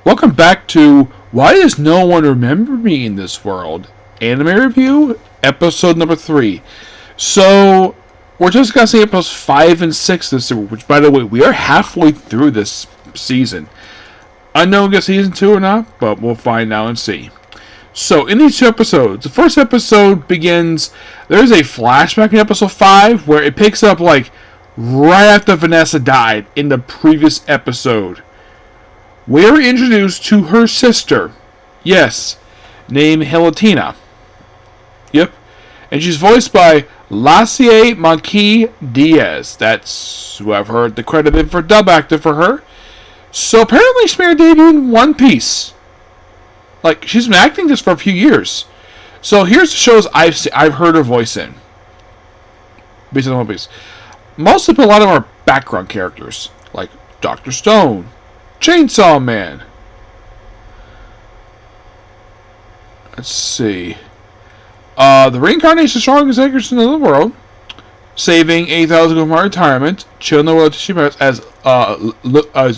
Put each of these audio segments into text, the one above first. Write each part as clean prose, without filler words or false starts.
Welcome back to Why Does No One Remember Me in This World? Anime Review, episode number 3. So, we're just going to see episodes 5 and 6 this year, which, by the way, we are halfway through this season. I know we'll get season 2 or not, but we'll find out and see. So, in these two episodes, the first episode begins, there's a flashback in episode 5 where it picks up, like, right after Vanessa died in the previous episode. We're introduced to her sister. Yes, named Helatina. Yep. And she's voiced by Lacie Marquis Diaz. That's who I've heard the credited for dub actor for her. So apparently she's made her debut in One Piece. Like, she's been acting just for a few years. So here's the shows I've heard her voice in. Based on One Piece. Mostly a lot of our background characters. Like Dr. Stone. Chainsaw Man. Let's see. The reincarnation of strongest actors in the world. Saving 8,000 from my retirement. Chilling the world to she as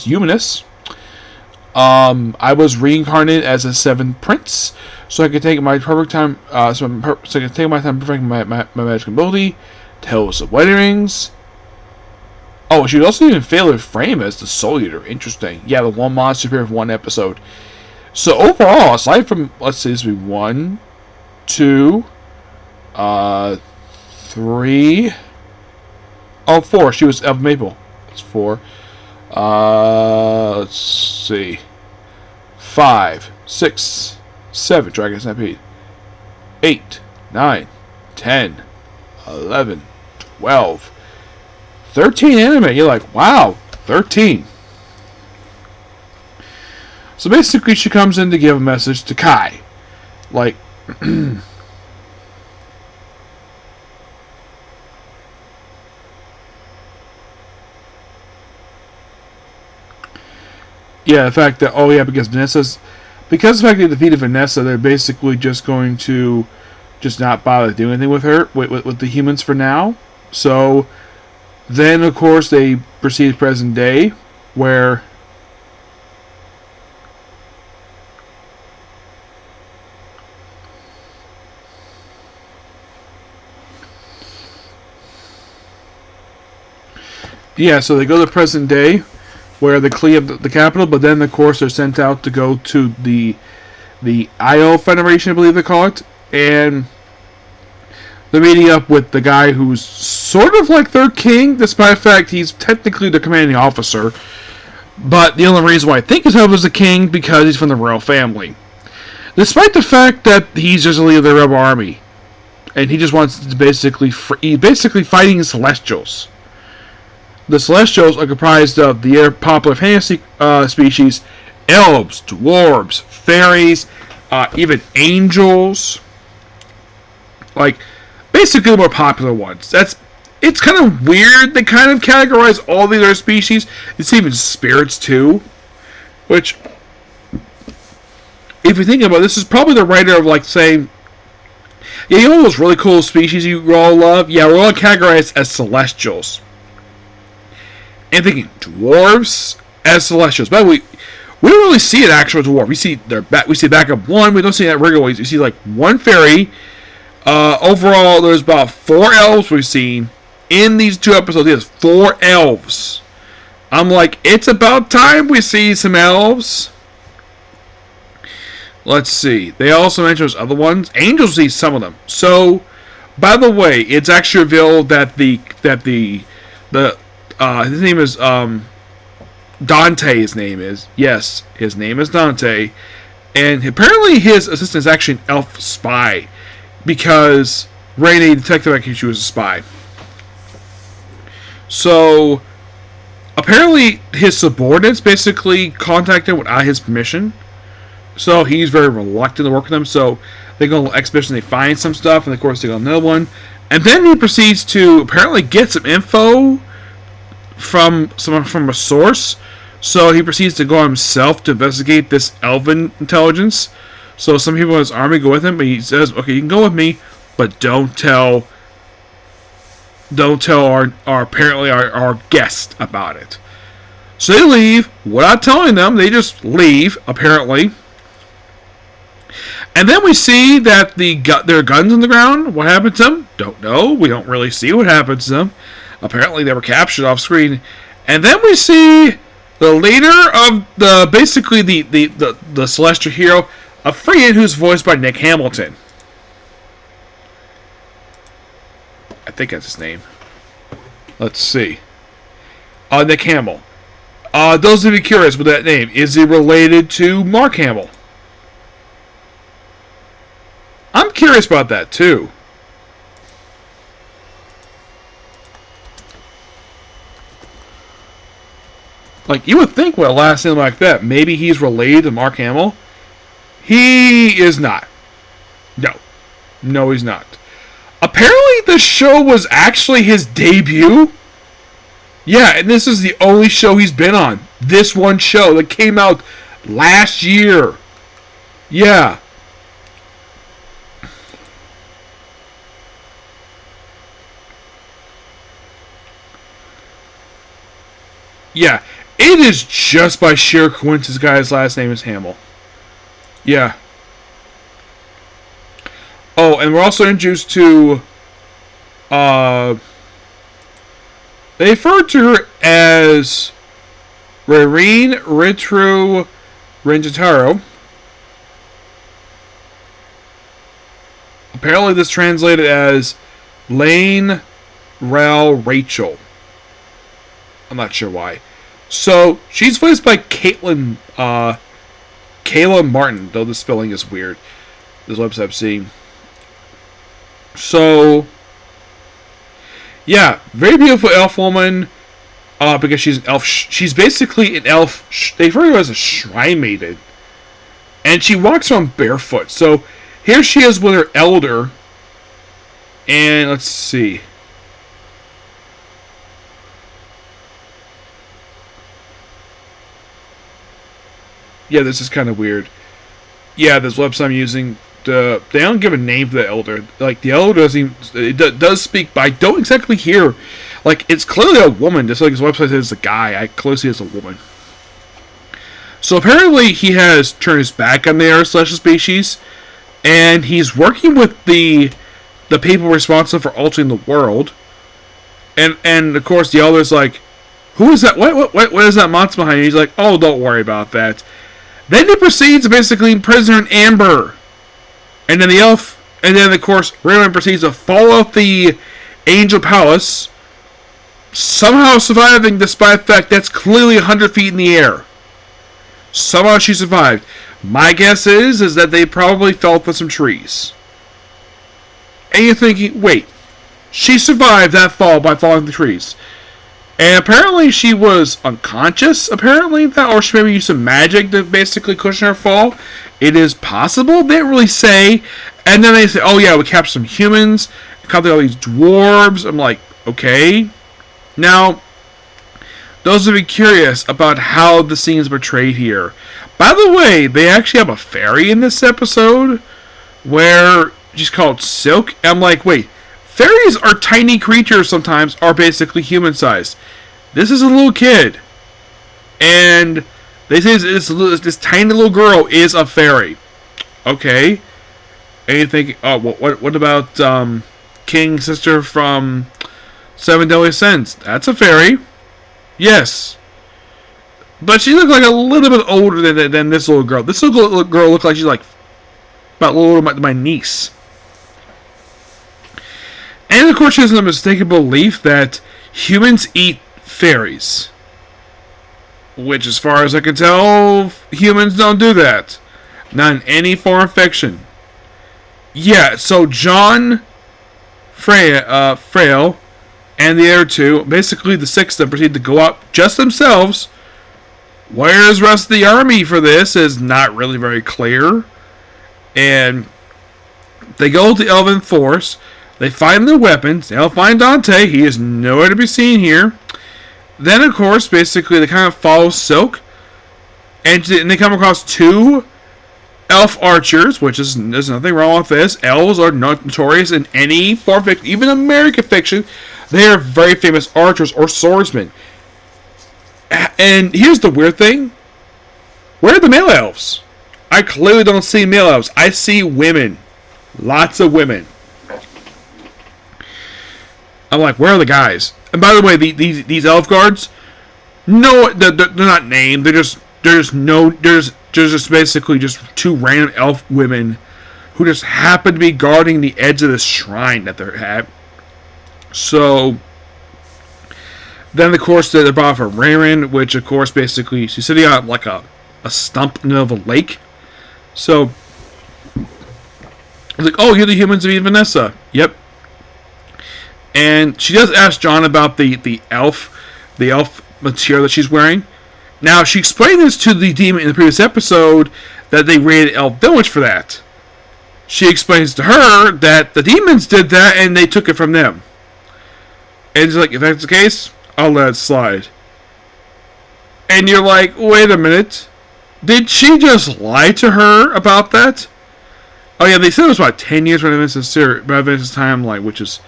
Humanist. I was reincarnated as a seventh prince, so I could take my perfect time. So I could take my time perfecting my magic ability. Tales of Wedding Rings. Oh, she would also even fail her frame as the Soul Eater. Interesting. Yeah, the one monster appeared for one episode. So overall, aside from, let's see, this would be 1, 2, 3. Oh, 4. She was Elf Maple. That's 4. Let's see. 5, 6, 7. Dragon Stampede. 8, 9, 10, 11, 12. 13 anime. You're like, wow, 13. So basically, she comes in to give a message to Kai. Like, yeah, the fact that, oh yeah, because the fact they defeated Vanessa, they're basically just going to just not bother doing anything with her, with the humans for now. So then, of course, they proceed to present day, where so they go to present day, where they clean up the capital, but then, of course, they're sent out to go to the IO Federation, I believe they call it, and they're meeting up with the guy who's sort of like their king, despite the fact he's technically the commanding officer. But the only reason why I think he's held as a king because he's from the royal family. Despite the fact that he's just a leader of the rebel army. And he just wants to basically fighting the Celestials. The Celestials are comprised of the popular fantasy species, elves, dwarves, fairies, even angels. Like, basically the more popular ones. It's kind of weird. They kind of categorize all these other species. It's even spirits too. Which, if you think about it, this is probably the writer of, like, saying, yeah, you know those really cool species you all love? Yeah, we're all categorized as Celestials. And thinking, dwarves as Celestials. By the way, we don't really see an actual dwarf. We see backup one. We don't see that regularly. We see, like, one fairy. Overall, there's about 4 elves we've seen in these 2 episodes. There's 4 elves. I'm like, it's about time we see some elves. Let's see. They also mention those other ones. Angels see some of them. So, by the way, it's actually revealed that his name is Dante. His name is, yes, his name is Dante, and apparently his assistant is actually an elf spy. Because Rainy detected like she was a spy. So, apparently his subordinates basically contacted him without his permission. So he's very reluctant to work with them. So they go on an expedition, they find some stuff, and of course they go on another one. And then he proceeds to apparently get some info from a source. So he proceeds to go himself to investigate this elven intelligence. So some people in his army go with him, but he says, okay, you can go with me, but don't tell our guest about it. So they leave without telling them. They just leave, apparently. And then we see that there are guns on the ground. What happened to them? Don't know. We don't really see what happened to them. Apparently they were captured off screen. And then we see the leader of the Celestial Hero, a Freyan, who's voiced by Nick Hamilton. I think that's his name. Let's see. Nick Hamill. Those of you curious with that name, is he related to Mark Hamill? I'm curious about that too. Like, you would think with a last name like that, maybe he's related to Mark Hamill. He is not. No. No, he's not. Apparently, the show was actually his debut. Yeah, and this is the only show he's been on. This one show that came out last year. Yeah. Yeah. It is just by sheer coincidence, guy's last name is Hamill. Yeah. Oh, and we're also introduced to, they refer to her as Rareen Ritru Renjitaro. Apparently this translated as Lane Rel Rachel. I'm not sure why. So, she's voiced by Kayla Martin, though the spelling is weird. This website I've seen. So, yeah, very beautiful elf woman, because she's an elf. She's basically an elf. They refer to her as a shrine maiden. And she walks around barefoot. So, here she is with her elder. And, let's see. Yeah, this is kind of weird. Yeah, this website I'm using, they don't give a name for the elder. Like, the elder does speak, but I don't exactly hear. Like, it's clearly a woman, just like his website says it's a guy. I clearly see it's a woman. So apparently he has turned his back on the Air Celestial species, and he's working with the people responsible for altering the world. And of course the elder's like, who is that? What is that monster behind you? He's like, oh, don't worry about that. Then he proceeds to basically imprison an Amber. And then of course, Raylan proceeds to fall off the Angel Palace, somehow surviving despite the fact that's clearly 100 feet in the air. Somehow she survived. My guess is that they probably fell for some trees. And you're thinking, wait, she survived that fall by falling the trees. And apparently she was unconscious, or she maybe used some magic to basically cushion her fall. It is possible, they didn't really say. And then they say, oh yeah, we captured some humans, caught all these dwarves. I'm like, okay. Now, those of you curious about how the scene is portrayed here. By the way, they actually have a fairy in this episode, where she's called Silk. I'm like, wait. Fairies are tiny creatures sometimes, are basically human-sized. This is a little kid. And they say this tiny little girl is a fairy. Okay. And you think, oh, what about King's sister from Seven Deadly Sins? That's a fairy. Yes. But she looks like a little bit older than this little girl. This little girl looks like she's like about a little older than my niece. And of course, she has a mistaken belief that humans eat fairies. Which, as far as I can tell, humans don't do that. Not in any form of fiction. Yeah, so John Frail and the other two, basically the six of them, proceed to go out just themselves. Where's the rest of the army for this is not really very clear. And they go to Elven Force. They find their weapons. They'll find Dante. He is nowhere to be seen here. Then, of course, basically, they kind of follow Silk. And they come across two elf archers, which is, there's nothing wrong with this. Elves are notorious in any form of fiction, even American fiction. They are very famous archers or swordsmen. and here's the weird thing. Where are the male elves? I clearly don't see male elves. I see women. Lots of women. I'm like, where are the guys? And by the way, these elf guards, no, they're not named. They're just basically just two random elf women who just happen to be guarding the edge of this shrine that they're at. So then, of course, they're brought for Rayrin, which, of course, basically she's sitting on like a stump in the middle of a lake. So I was like, oh, you're the humans of Eve Vanessa. Yep. And she does ask John about the elf material that she's wearing. Now, she explained this to the demon in the previous episode that they raided Elf Village for that. She explains to her that the demons did that and they took it from them. And she's like, if that's the case, I'll let it slide. And you're like, wait a minute. Did she just lie to her about that? Oh yeah, they said it was about 10 years Renovation's timeline, which is...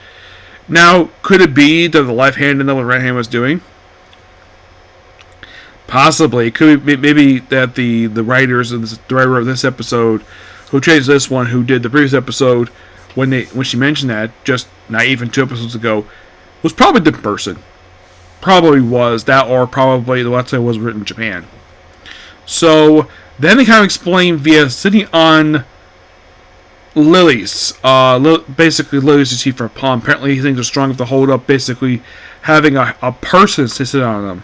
Now, could it be that the left hand didn't know what the right hand was doing? Possibly. It could be maybe that the writers of the writer of this episode, who changed this one, who did the previous episode, when she mentioned that, just not even 2 episodes ago, was probably a different person. Probably was that, or probably the website was written in Japan. So then they kind of explain via sitting on lilies. Basically, lilies you see for a palm. Apparently, he thinks are strong enough to hold up, basically having a person to sit on them.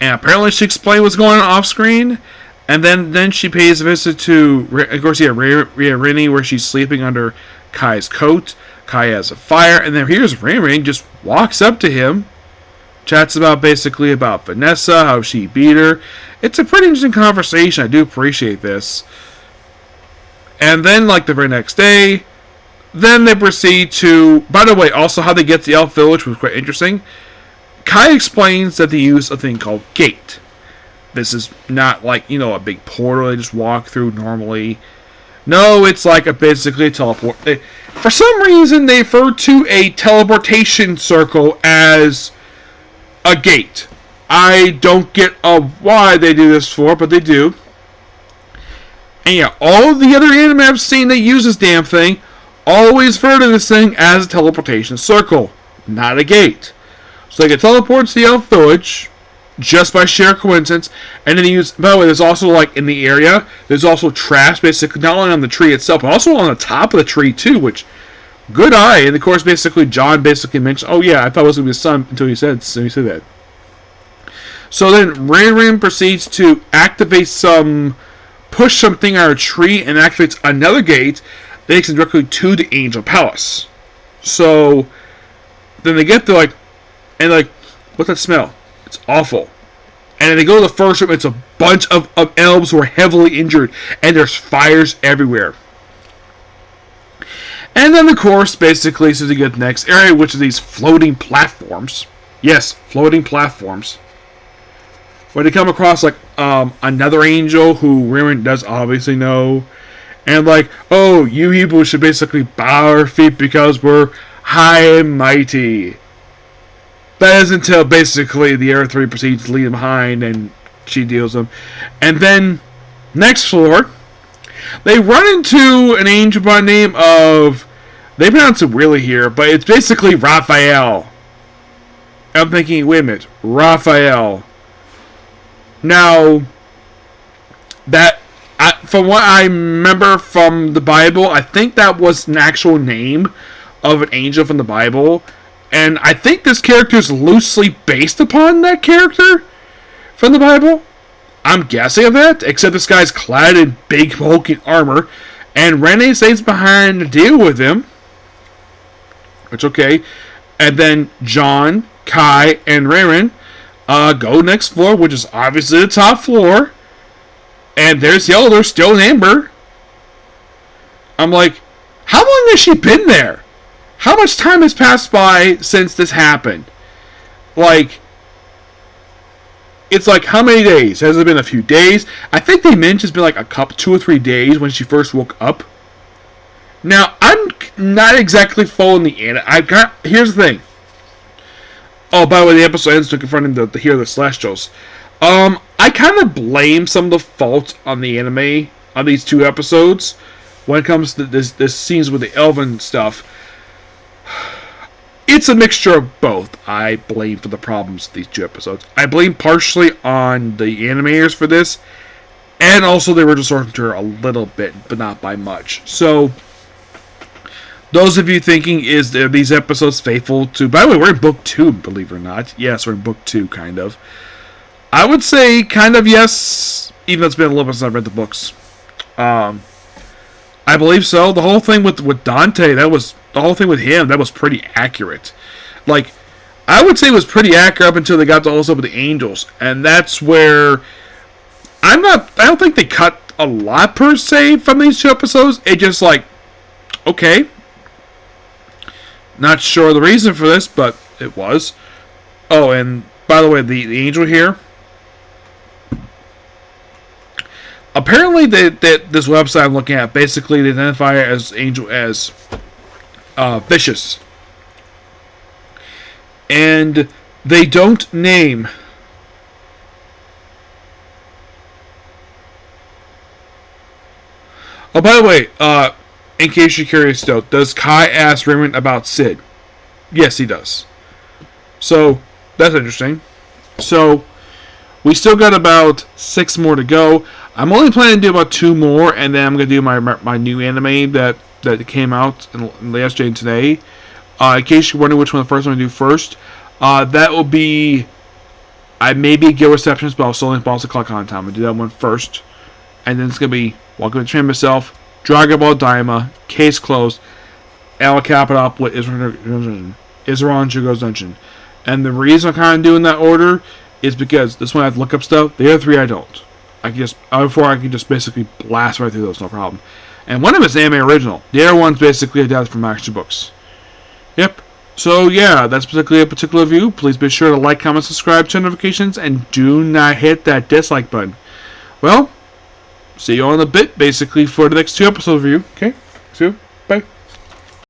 And apparently, she explained what's going on off screen. And then she pays a visit to, of course, Rini, where she's sleeping under Kai's coat. Kai has a fire. And then here's Rini just walks up to him. Chats about Vanessa, how she beat her. It's a pretty interesting conversation. I do appreciate this. And then, like the very next day, then they proceed to... By the way, also how they get to the Elf Village was quite interesting. Kai explains that they use a thing called Gate. This is not like, a big portal they just walk through normally. No, it's like basically a teleport. For some reason, they refer to a teleportation circle as a gate. I don't get why they do this for, but they do. And yeah, all the other anime I've seen that use this damn thing always refer to this thing as a teleportation circle, not a gate. So they can teleport to the Elf Village just by sheer coincidence, and then they use... By the way, there's also, like, in the area, there's also traps, basically, not only on the tree itself, but also on the top of the tree, too, which... Good eye. And, of course, basically, John basically mentioned, oh, yeah, I thought it was going to be the sun until he said that. So then, Rayrin proceeds to activate push something out of a tree and activates another gate that takes them directly to the Angel Palace. So then they get there, what's that smell? It's awful. And then they go to the first room, it's a bunch of elves who are heavily injured, and there's fires everywhere. And then, of course, basically, so they get the next area, which is these floating platforms. Yes, floating platforms. Where they come across, another angel who Rayrin does obviously know. And, oh, you people should basically bow our feet because we're high and mighty. That is until, basically, the Air 3 proceeds to leave them behind and she deals them. And then, next floor, they run into an angel by the name of... They pronounce it weirdly here, but it's basically Raphael. I'm thinking, wait a minute, Raphael. Now, from what I remember from the Bible, I think that was an actual name of an angel from the Bible. And I think this character is loosely based upon that character from the Bible. I'm guessing of that, except this guy's clad in big hulking armor. And Rene stays behind to deal with him. Which, okay. And then John, Kai, and Rayrin go next floor, which is obviously the top floor. And there's the Elder, still in Amber. I'm like, how long has she been there? How much time has passed by since this happened? It's how many days? Has it been a few days? I think they mentioned it's been 2 or 3 days when she first woke up. Now, I'm not exactly following the anime. Here's the thing. Oh, by the way, the episode ends with confronting the Hero of the Celestials. I kind of blame some of the fault on the anime on these two episodes when it comes to this scenes with the Elven stuff. It's a mixture of both. I blame for the problems of these two episodes. I blame partially on the animators for this, and also the original source material a little bit, but not by much. So, those of you thinking, is there these episodes faithful to... By the way, we're in book 2, believe it or not. Yes, we're in book 2, kind of. I would say kind of yes, even though it's been a little bit since I've read the books. I believe so. The whole thing with Dante, the whole thing with him, that was pretty accurate. Like, I would say it was pretty accurate up until they got to all stuff with the angels. And that's where I don't think they cut a lot per se from these two episodes. It just like, okay. Not sure the reason for this, but it was. Oh, and by the way, the angel here. Apparently, this website I'm looking at, basically they identify it as angel as vicious, and they don't name. Oh, by the way, in case you're curious, though, does Kai ask Raymond about Sid? Yes, he does. So that's interesting. So we still got about 6 more to go. I'm only planning to do about 2 more, and then I'm going to do my new anime that came out yesterday and today. In case you're wondering which one the first one to do first, that will be... I may be Guild Receptions, but I'll still link Balls of Clock on time. I'm going to do that one first. And then it's going to be Welcome to Train Myself, Dragon Ball Daima, Case Closed, and I'll cap it up with Izuran Jugo's Dungeon. And the reason I'm kind of doing that order is because this one I have to look up stuff. The other 3 I don't. I can just basically blast right through those, no problem. And one of them is anime original. The other one's basically adapted from action books. Yep. So yeah, that's particularly a particular review. Please be sure to like, comment, subscribe, turn notifications, and do not hit that dislike button. Well, see you all in a bit, basically, for the next 2 episodes review. Okay? See you. Bye.